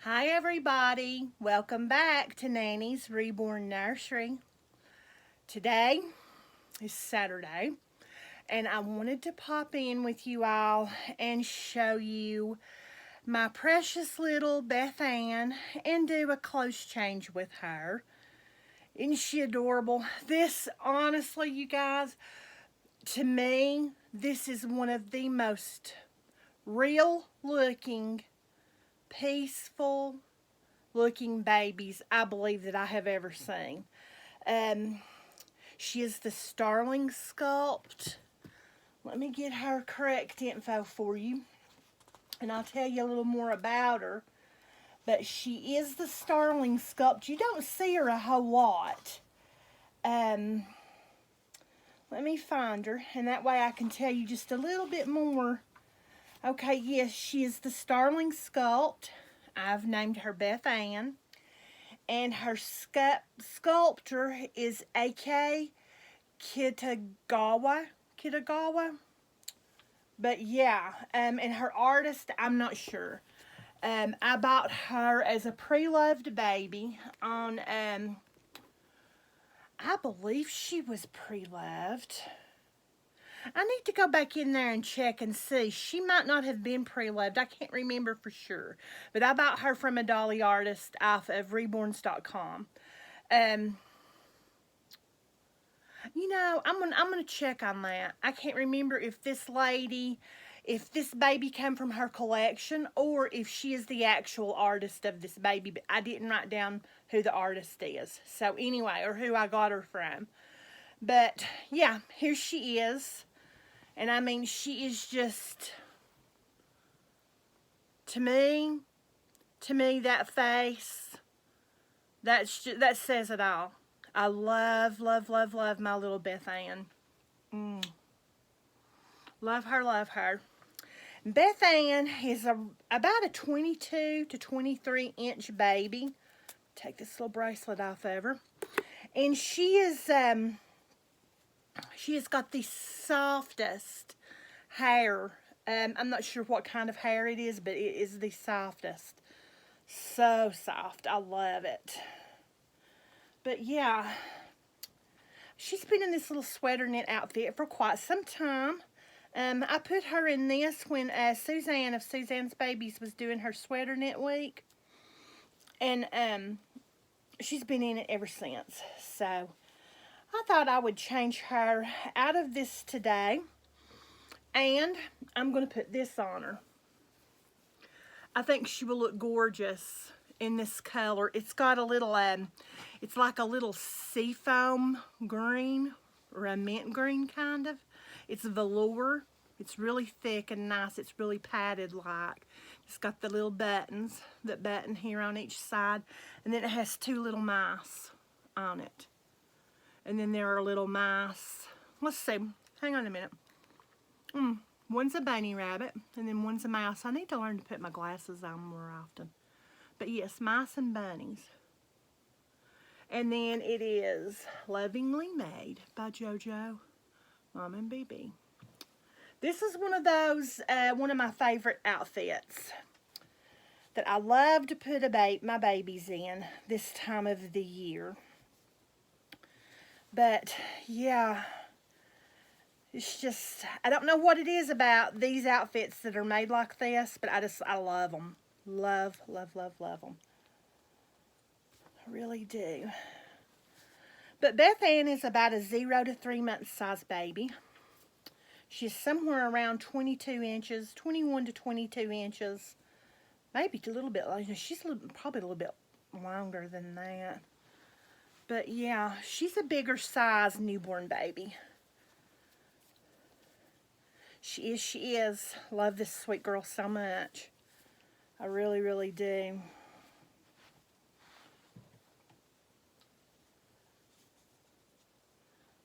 Hi, everybody. Welcome back to Nanny's Reborn Nursery. Today is Saturday, and I wanted to pop in with you all and show you my precious little Beth-Anne and do a close change with her. Isn't she adorable? This, honestly, you guys, to me, this is one of the most real looking, peaceful looking babies I believe that I have ever seen. Um, she is the Starling Sculpt. Let me get her correct info for you, and I'll tell you a little more about her. But she is the Starling Sculpt. You don't see her a whole lot. Um, Let me find her, and that way I can tell you just a little bit more. Okay, yes, she is the Starling Sculpt. I've named her Beth-Anne. And her sculptor is A.K. Kitagawa. But yeah, and her artist, I'm not sure. I bought her as a pre-loved baby on, I believe she was pre-loved. I need to go back in there and check and see. She might not have been pre-loved. I can't remember for sure. But I bought her from a dolly artist off of reborns.com. Um, I'm gonna check on that. I can't remember if this baby came from her collection or if she is the actual artist of this baby. But I didn't write down who the artist is. So anyway, or who I got her from. But yeah, here she is. And I mean, she is just, to me, that face, that says it all. I love, love, love, love my little Beth-Anne. Love her, love her. Beth-Anne is about a 22 to 23 inch baby. Take this little bracelet off of her. And she has got the softest hair. I'm not sure what kind of hair it is, but it is the softest. So soft. I love it. But yeah, she's been in this little sweater knit outfit for quite some time. I put her in this when Suzanne of Suzanne's Babies was doing her sweater knit week. And she's been in it ever since. So I thought I would change her out of this today. And I'm going to put this on her. I think she will look gorgeous in this color. It's got a little, it's like a little seafoam green or a mint green kind of. It's velour. It's really thick and nice. It's really padded like. It's got the little buttons that button here on each side. And then it has two little mice on it. And then there are little mice. Let's see. Hang on a minute. One's a bunny rabbit, and then one's a mouse. I need to learn to put my glasses on more often. But yes, mice and bunnies. And then it is Lovingly Made by JoJo, Mom and BB. This is one of those, one of my favorite outfits that I love to put my babies in this time of the year. But yeah, it's just, I don't know what it is about these outfits that are made like this, but I love them. Love, love, love, love them. I really do. But Beth-Anne is about a 0 to 3 month size baby. She's somewhere around 22 inches, 21 to 22 inches. Maybe a little bit larger. She's probably a little bit longer than that. But yeah, she's a bigger size newborn baby. She is. Love this sweet girl so much. I really, really do.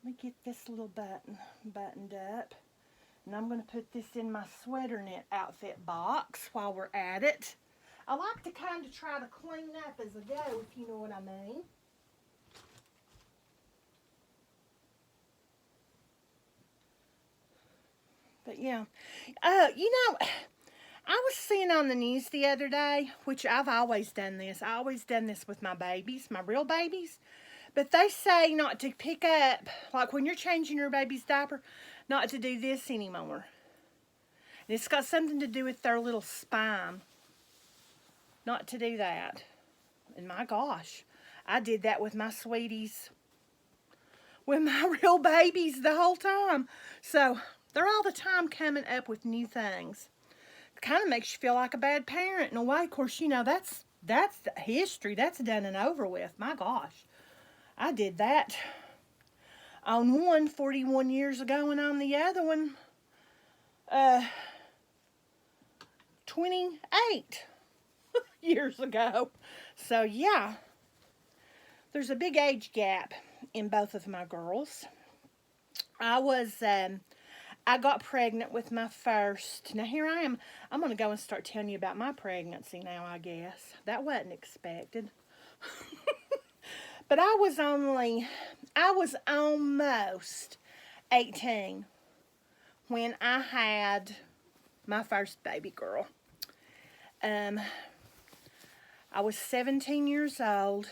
Let me get this little buttoned up. And I'm going to put this in my sweater knit outfit box while we're at it. I like to kind of try to clean up as I go, if you know what I mean. But yeah, I was seeing on the news the other day, which I've always done this. I always done this with my babies, my real babies. But they say not to pick up, like when you're changing your baby's diaper, not to do this anymore. And it's got something to do with their little spine. Not to do that. And my gosh, I did that with my sweeties, with my real babies the whole time. So they're all the time coming up with new things. It kind of makes you feel like a bad parent in a way. Of course, you know, that's history. That's done and over with. My gosh. I did that on one 41 years ago, and on the other one 28 years ago. So yeah, there's a big age gap in both of my girls. I got pregnant with my first. Now here I am. I'm going to go and start telling you about my pregnancy now, I guess. That wasn't expected. But I was almost 18 when I had my first baby girl. I was 17 years old,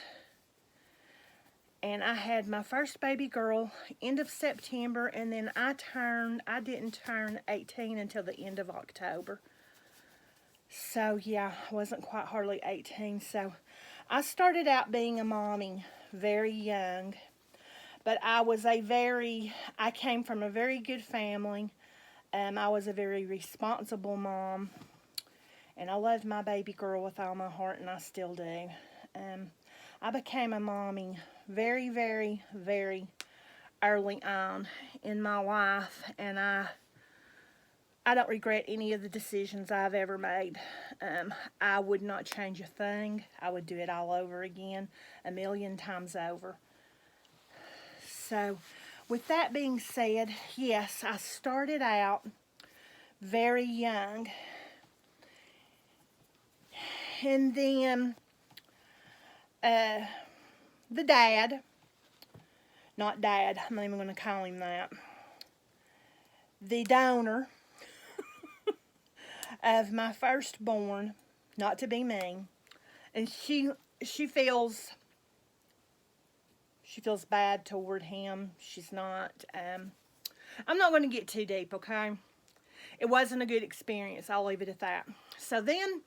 and I had my first baby girl end of September, and then I didn't turn 18 until the end of October. So yeah, I wasn't quite hardly 18. So I started out being a mommy very young, but I came from a very good family. I was a very responsible mom, and I loved my baby girl with all my heart, and I still do. I became a mommy very, very, very early on in my life, and I don't regret any of the decisions I've ever made. I would not change a thing. I would do it all over again, a million times over. So, with that being said, yes, I started out very young. And then the dad, not dad, I'm not even going to call him that, the donor of my firstborn, not to be mean, and she feels bad toward him. She's not. I'm not going to get too deep, okay? It wasn't a good experience. I'll leave it at that. So then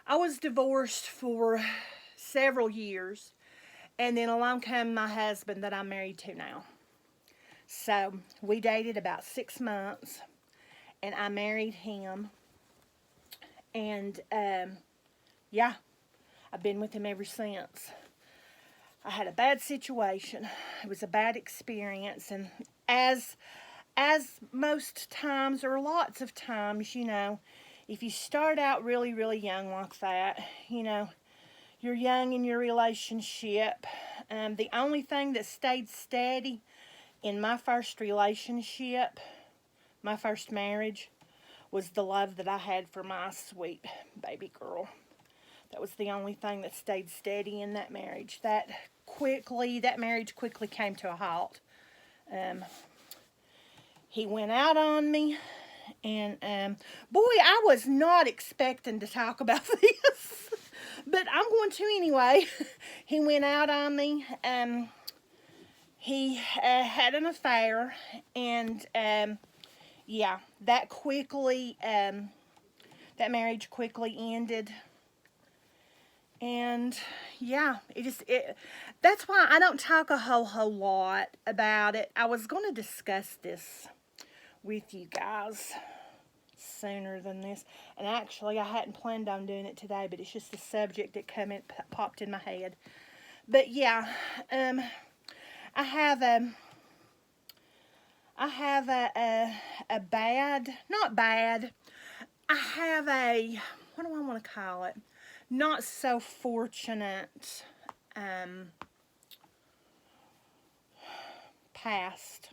I was divorced for several years, and then along came my husband that I'm married to now. So we dated about 6 months, and I married him. And yeah, I've been with him ever since. I had a bad situation. It was a bad experience, and as most times, or lots of times, you know, if you start out really, really young like that, you know, you're young in your relationship. The only thing that stayed steady in my first relationship, my first marriage, was the love that I had for my sweet baby girl. That was the only thing that stayed steady in that marriage. That marriage quickly came to a halt. He went out on me, and boy, I was not expecting to talk about this, but I'm going to anyway. He went out on me. He had an affair, and yeah, that marriage quickly ended. And yeah, that's why I don't talk a whole lot about it. I was going to discuss this with you guys sooner than this. And actually, I hadn't planned on doing it today, but it's just a subject that popped in my head. But yeah, I have what do I want to call it? Not so fortunate past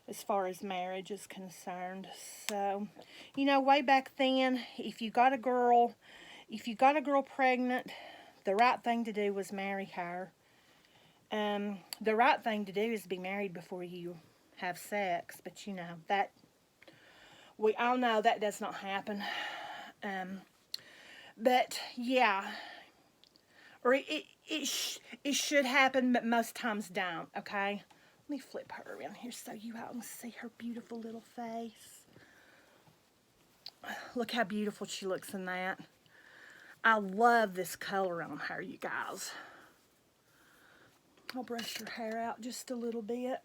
as far as marriage is concerned. So, you know, way back then, if you got a girl pregnant, the right thing to do was marry her. The right thing to do is be married before you have sex, but you know, that We all know that does not happen. But yeah, or it should happen, but most times don't, okay? Let me flip her around here so you all can see her beautiful little face. Look how beautiful she looks in that. I love this color on her, you guys. I'll brush her hair out just a little bit.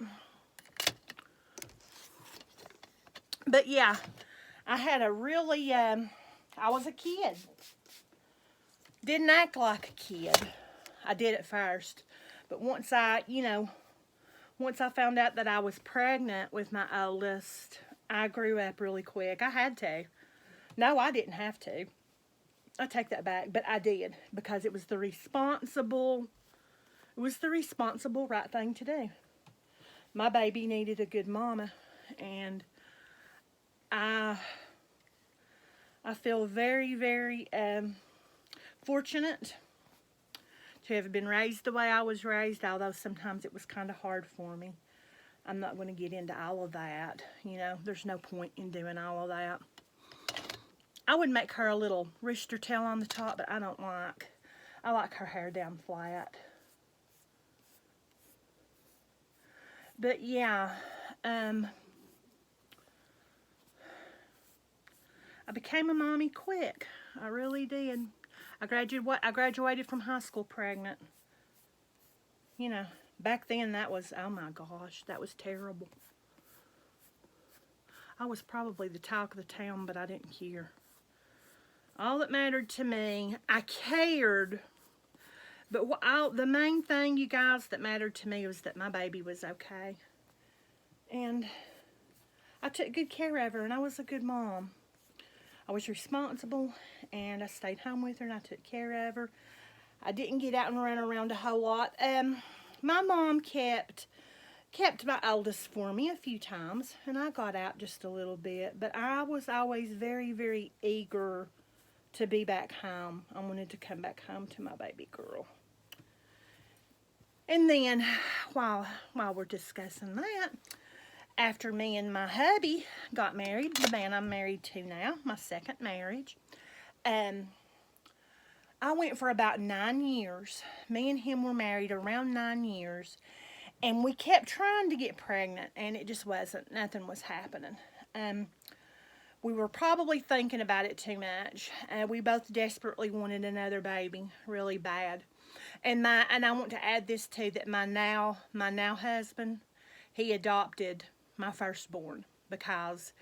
But yeah, I had a really, I was a kid. Didn't act like a kid. I did at first. But once I found out that I was pregnant with my oldest, I grew up really quick. I had to. No, I didn't have to. I take that back, but I did because it was the responsible right thing to do. My baby needed a good mama, and I feel very, very fortunate to have been raised the way I was raised, although sometimes it was kind of hard for me. I'm not going to get into all of that. There's no point in doing all of that. I would make her a little rooster tail on the top, but I like her hair down flat. But yeah, I became a mommy quick. I really did. I graduated from high school pregnant. Back then that was, oh my gosh, that was terrible. I was probably the talk of the town, but I didn't care. All that mattered to me, I cared, but the main thing, you guys, that mattered to me was that my baby was okay. And I took good care of her, and I was a good mom. I was responsible, and I stayed home with her, and I took care of her. I didn't get out and run around a whole lot. My mom kept my oldest for me a few times, and I got out just a little bit, but I was always very, very eager to be back home. I wanted to come back home to my baby girl. And then, while we're discussing that, after me and my hubby got married, the man I'm married to now, my second marriage, I went for about 9 years. Me and him were married around 9 years, and we kept trying to get pregnant, and it just wasn't. Nothing was happening. We were probably thinking about it too much. We both desperately wanted another baby, really bad. And I want to add this too, that my now husband, he adopted my firstborn because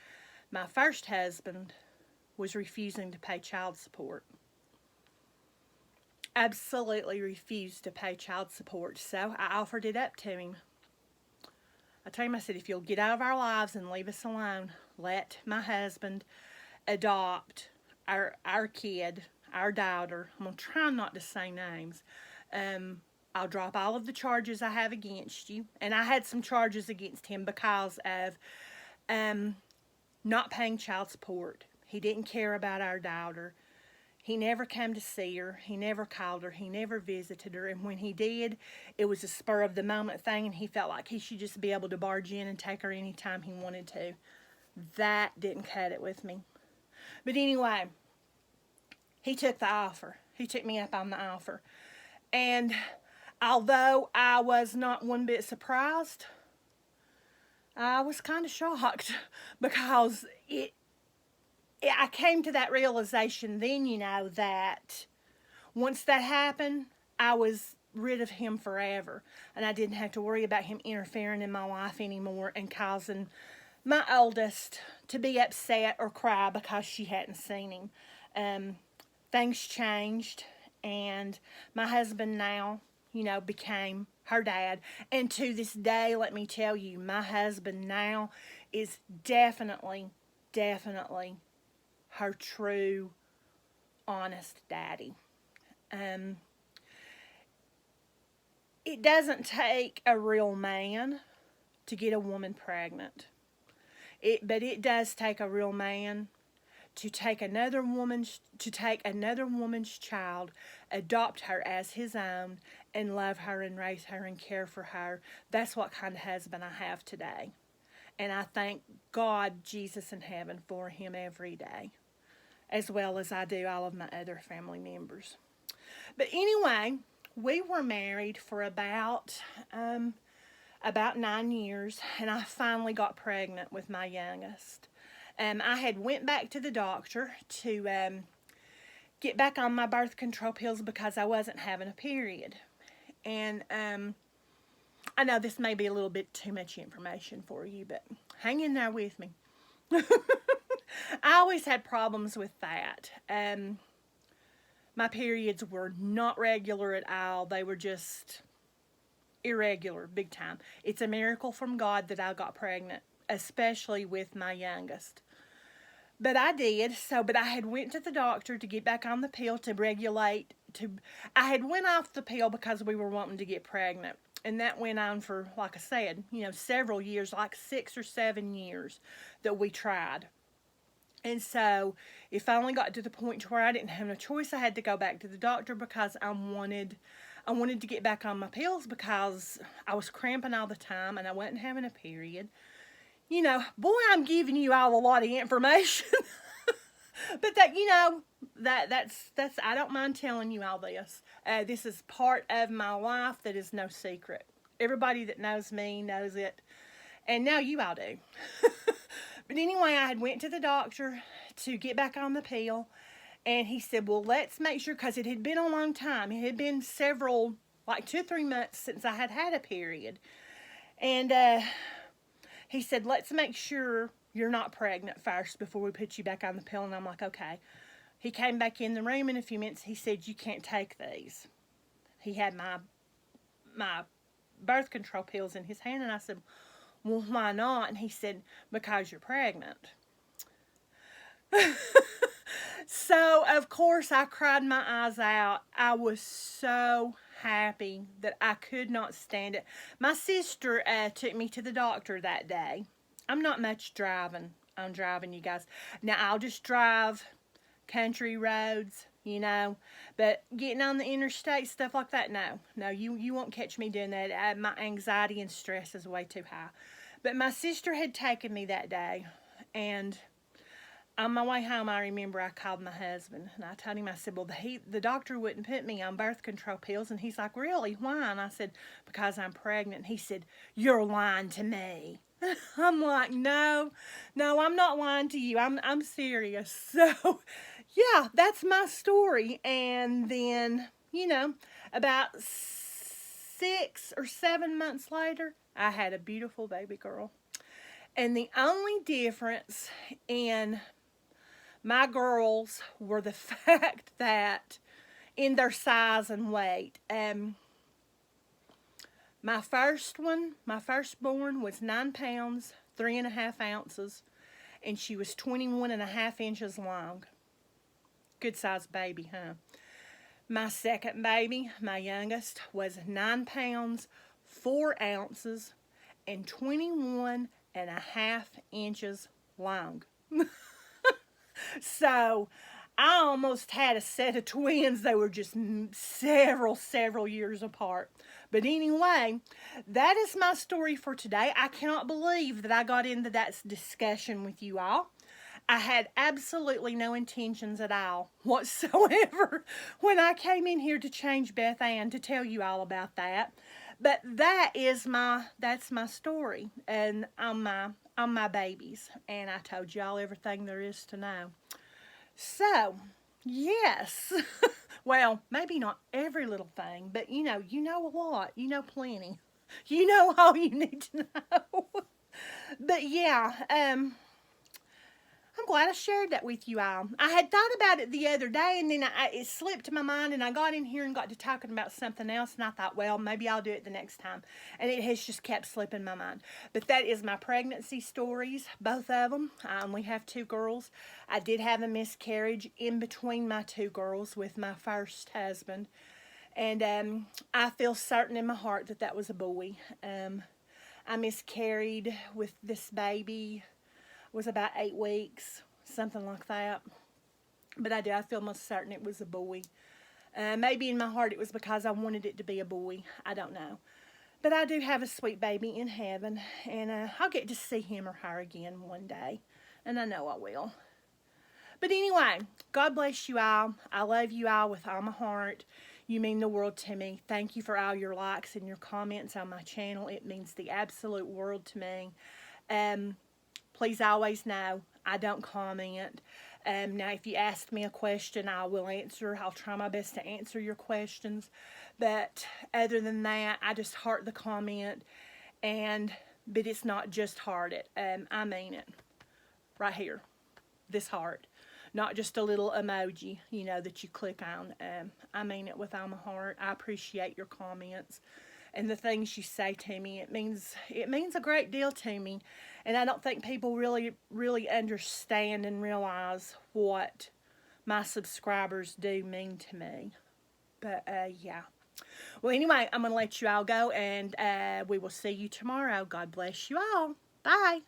my first husband was refusing to pay child support. Absolutely refused to pay child support, so I offered it up to him. I told him, I said, if you'll get out of our lives and leave us alone, let my husband adopt our kid, our daughter. I'm going to try not to say names. I'll drop all of the charges I have against you. And I had some charges against him because of not paying child support. He didn't care about our daughter. He never came to see her. He never called her. He never visited her. And when he did, it was a spur of the moment thing, and he felt like he should just be able to barge in and take her anytime he wanted to. That didn't cut it with me. But anyway, he took the offer. He took me up on the offer. And although I was not one bit surprised, I was kind of shocked because I came to that realization then, that once that happened, I was rid of him forever. And I didn't have to worry about him interfering in my life anymore and causing my oldest to be upset or cry because she hadn't seen him. Things changed, and my husband now, became her dad. And to this day, let me tell you, my husband now is definitely her true, honest daddy. It doesn't take a real man to get a woman pregnant. But it does take a real man to take another woman's child, adopt her as his own, and love her and raise her and care for her. That's what kind of husband I have today. And I thank God, Jesus in heaven, for him every day, as well as I do all of my other family members. But anyway, we were married for about 9 years, and I finally got pregnant with my youngest. I had went back to the doctor to get back on my birth control pills because I wasn't having a period. And I know this may be a little bit too much information for you, but hang in there with me. I always had problems with that. My periods were not regular at all. They were just irregular, big time. It's a miracle from God that I got pregnant, especially with my youngest. But I did. But I had went to the doctor to get back on the pill to regulate. I had went off the pill because we were wanting to get pregnant. And that went on for, like I said, several years, like 6 or 7 years that we tried. And so it finally got to the point to where I didn't have no choice. I had to go back to the doctor because I wanted to get back on my pills because I was cramping all the time and I wasn't having a period. Boy, I'm giving you all a lot of information. But that's I don't mind telling you all this. This is part of my life that is no secret. Everybody that knows me knows it. And now you all do. But anyway, I had went to the doctor to get back on the pill. And he said, well, let's make sure, because it had been a long time. It had been several, like 2 or 3 months since I had had a period. And he said, let's make sure you're not pregnant first before we put you back on the pill. And I'm like, okay. He came back in the room in a few minutes. He said, you can't take these. He had my birth control pills in his hand. And I said, well, why not? And he said, because you're pregnant. So, of course, I cried my eyes out. I was so happy that I could not stand it. My sister took me to the doctor that day. I'm not much on driving, you guys. Now, I'll just drive country roads, but getting on the interstate, stuff like that, no, you won't catch me doing that. My anxiety and stress is way too high. But my sister had taken me that day, and on my way home, I remember I called my husband, and I told him, I said, well, the doctor wouldn't put me on birth control pills. And he's like, really? Why? And I said, because I'm pregnant. And he said, you're lying to me. I'm like, no, I'm not lying to you. I'm serious. So, yeah, that's my story. And then, about 6 or 7 months later, I had a beautiful baby girl. And the only difference in my girls were the fact that in their size and weight. My firstborn was 9 pounds, 3.5 ounces, and she was 21.5 inches long. Good sized baby, huh? My second baby, my youngest, was 9 pounds, 4 ounces, and 21.5 inches long. So, I almost had a set of twins. They were just several years apart. But anyway, that is my story for today. I cannot believe that I got into that discussion with you all. I had absolutely no intentions at all whatsoever when I came in here to change Beth-Anne to tell you all about that. But that's my story and on my babies. And I told y'all everything there is to know. So, yes. Well, maybe not every little thing, but you know a lot. You know plenty. You know all you need to know. But yeah, I'm glad I shared that with you all. I had thought about it the other day, and then it slipped my mind, and I got in here and got to talking about something else, and I thought, well, maybe I'll do it the next time. And it has just kept slipping my mind. But that is my pregnancy stories, both of them. We have 2 girls. I did have a miscarriage in between my 2 girls with my first husband. And I feel certain in my heart that was a boy. I miscarried with this baby. Was about 8 weeks, something like that. But I feel most certain it was a boy. Maybe in my heart it was because I wanted it to be a boy. I don't know. But I do have a sweet baby in heaven, and I'll get to see him or her again one day, and I know I will. But anyway, God bless you all. I love you all with all my heart. You mean the world to me. Thank you for all your likes and your comments on my channel. It means the absolute world to me. Please always know I don't comment. Now, if you ask me a question, I will answer. I'll try my best to answer your questions. But other than that, I just heart the comment. But it's not just heart it. I mean it. Right here. This heart. Not just a little emoji, that you click on. I mean it with all my heart. I appreciate your comments and the things you say to me. It means a great deal to me, and I don't think people really understand and realize what my subscribers do mean to me. But yeah. Well, anyway, I'm gonna let you all go, and we will see you tomorrow. God bless you all. Bye.